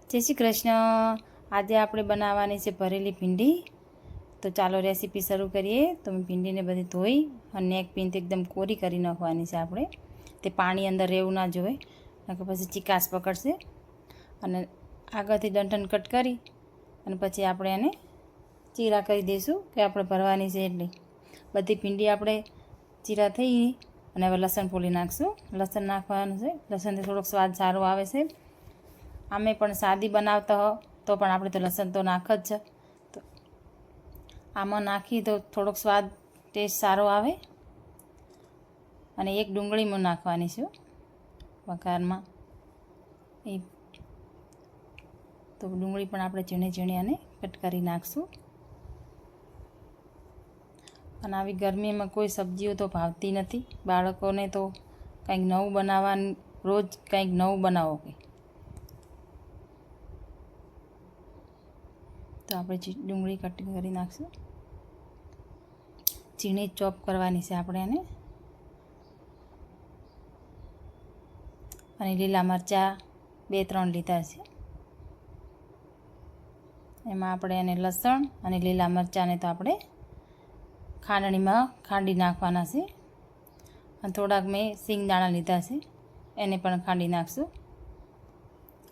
જય શ્રી કૃષ્ણ। આજે આપણે બનાવવાની છે ભરેલી ભીંડી। તો ચાલો રેસીપી શરૂ કરીએ। તો મેં ભીંડીને બધી ધોઈ અને એક પીંત એકદમ કોરી કરી નાખવાની છે આપણે। તે પાણી અંદર રહેવું ના જોઈએ, નકર પછી ચીકાશ પકડશે। અને આગળથી ડંઠન કટ કરી અને પછી આપણે એને ચીરા કરી દઈશું કે આપણે ભરવાની છે એટલી બધી ભીંડી આપણે ચીરા થઈ અને હવે લસણ ફોલી નાખશું। લસણ નાખવાનું છે, લસણથી થોડોક સ્વાદ સારો આવે છે। આમે પણ સાદી બનાવતા હો તો પણ આપણે તો લસણ તો નાખ જ છે, તો આમાં નાખી તો થોડોક સ્વાદ ટેસ્ટ સારો આવે। અને એક ડુંગળીમાં નાખવાની છે વઘારમાં, એ તો ડુંગળી પણ આપણે ઝીણે ઝીણે અને કટ કરી નાખશું। અને આવી ગરમીમાં કોઈ સબ્જીઓ તો ભાવતી નથી બાળકોને, તો કંઈક નવું બનાવવાનું, રોજ કંઈક નવું બનાવો કે તો આપણે ડુંગળી કટિંગ કરી નાખશું। ઝીણી ચોપ કરવાની છે આપણે એને। અને લીલા મરચાં 2-3 લીધા છે, એમાં આપણે એને લસણ અને લીલા મરચાંને તો આપણે ખાંડણીમાં ખાંડી નાખવાના છે। અને થોડાક મેં સિંગદાણા લીધા છે, એને પણ ખાંડી નાખશું।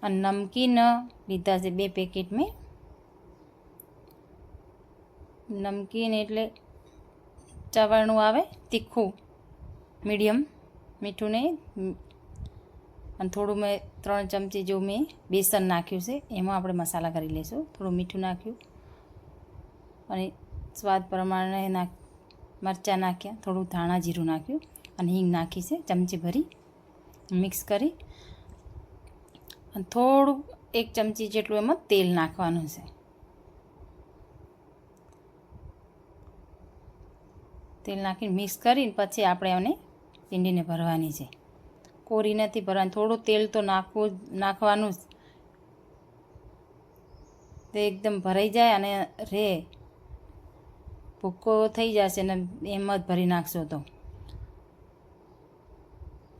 અને નમકીન લીધા છે 2 પેકેટ મેં। નમકીન એટલે ચવાણું આવે તીખું, મીડિયમ મીઠું નહીં। અને થોડું મેં 3 ચમચી જેવું મેં બેસન નાખ્યું છે, એમાં આપણે મસાલા કરી લઈશું। થોડું મીઠું નાખ્યું અને સ્વાદ પ્રમાણે મરચાં નાખ્યા, થોડું ધાણા જીરું નાખ્યું અને હિંગ નાખી છે ચમચી ભરી, મિક્સ કરી અને થોડું 1 ચમચી જેટલું એમાં તેલ નાખવાનું છે। તેલ નાખીને મિક્સ કરીને પછી આપણે એને ભીંડીને ભરવાની છે, કોરી નથી ભરવાની। થોડું તેલ તો નાખવાનું જ, તે એકદમ ભરાઈ જાય અને રે ભૂક્કો થઈ જશે ને એમ જ ભરી નાખશો તો।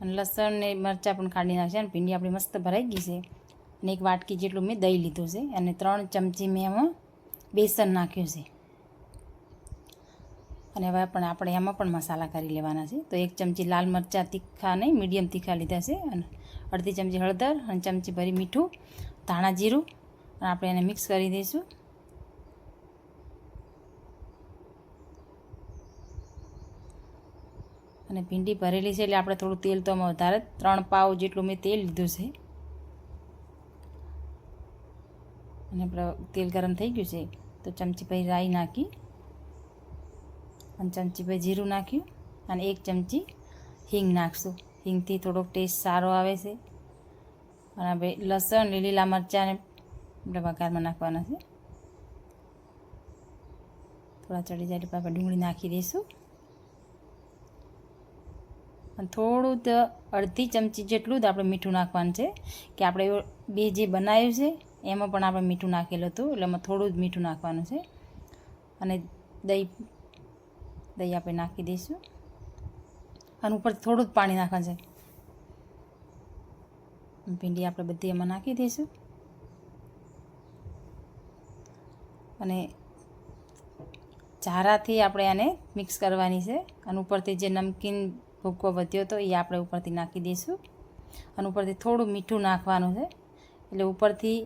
અને લસણ ને મરચાં પણ ખાંડી નાખશે અને ભીંડી આપણી મસ્ત ભરાઈ ગઈ છે। અને 1 વાટકી જેટલું મેં દહીં લીધું છે અને 3 ચમચી મેં એમાં બેસન નાખ્યું છે। અને હવે આપણે એમાં પણ મસાલા કરી લેવાના છે। તો 1 ચમચી લાલ મરચાં તીખા નહીં, મીડિયમ તીખા લીધા છે અને અડધી ચમચી હળદર અને ચમચી ભરી મીઠું, ધાણા જીરું, અને આપણે એને મિક્સ કરી દઈશું। અને ભીંડી ભરેલી છે એટલે આપણે થોડું તેલ તો વધારે 3 પાવ જેટલું મેં તેલ લીધું છે। અને તેલ ગરમ થઈ ગયું છે તો ચમચી ભરી રાઈ નાખી અને ચમચી ભરી જીરું નાખ્યું અને 1 ચમચી હિંગ નાખશું। હિંગથી થોડોક ટેસ્ટ સારો આવે છે। અને હવે લસણ લીલા મરચાંને આપણે વઘારમાં નાખવાના છે। થોડા ચડી જાય એટલે આપણે ડુંગળી નાખી દઈશું અને થોડું જ અડધી ચમચી જેટલું જ આપણે મીઠું નાખવાનું છે, કે આપણે બે જે બનાવ્યું છે એમાં પણ આપણે મીઠું નાખેલું હતું, એટલે એમાં થોડું જ મીઠું નાખવાનું છે। અને દહીં આપણે નાખી દઈશું અને ઉપર થોડું જ પાણી નાખવાનું છે। ભીંડી આપણે બધી એમાં નાખી દઈશું અને ઝારાથી આપણે આને મિક્સ કરવાની છે। અને ઉપરથી જે નમકીન ભૂક્કો વધ્યો હતો એ આપણે ઉપરથી નાખી દઈશું અને ઉપરથી થોડું મીઠું નાખવાનું છે, એટલે ઉપરથી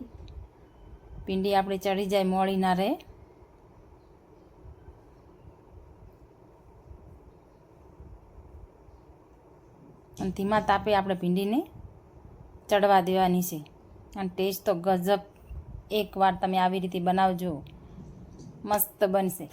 ભીંડી આપણે ચડી જાય, મોળી ના રહે। અને ધીમા તાપે આપણે ભીંડીને ચડવા દેવાની છે। અને ટેસ્ટ તો ગજબ, એકવાર તમે આવી રીતે બનાવજો, મસ્ત બનશે।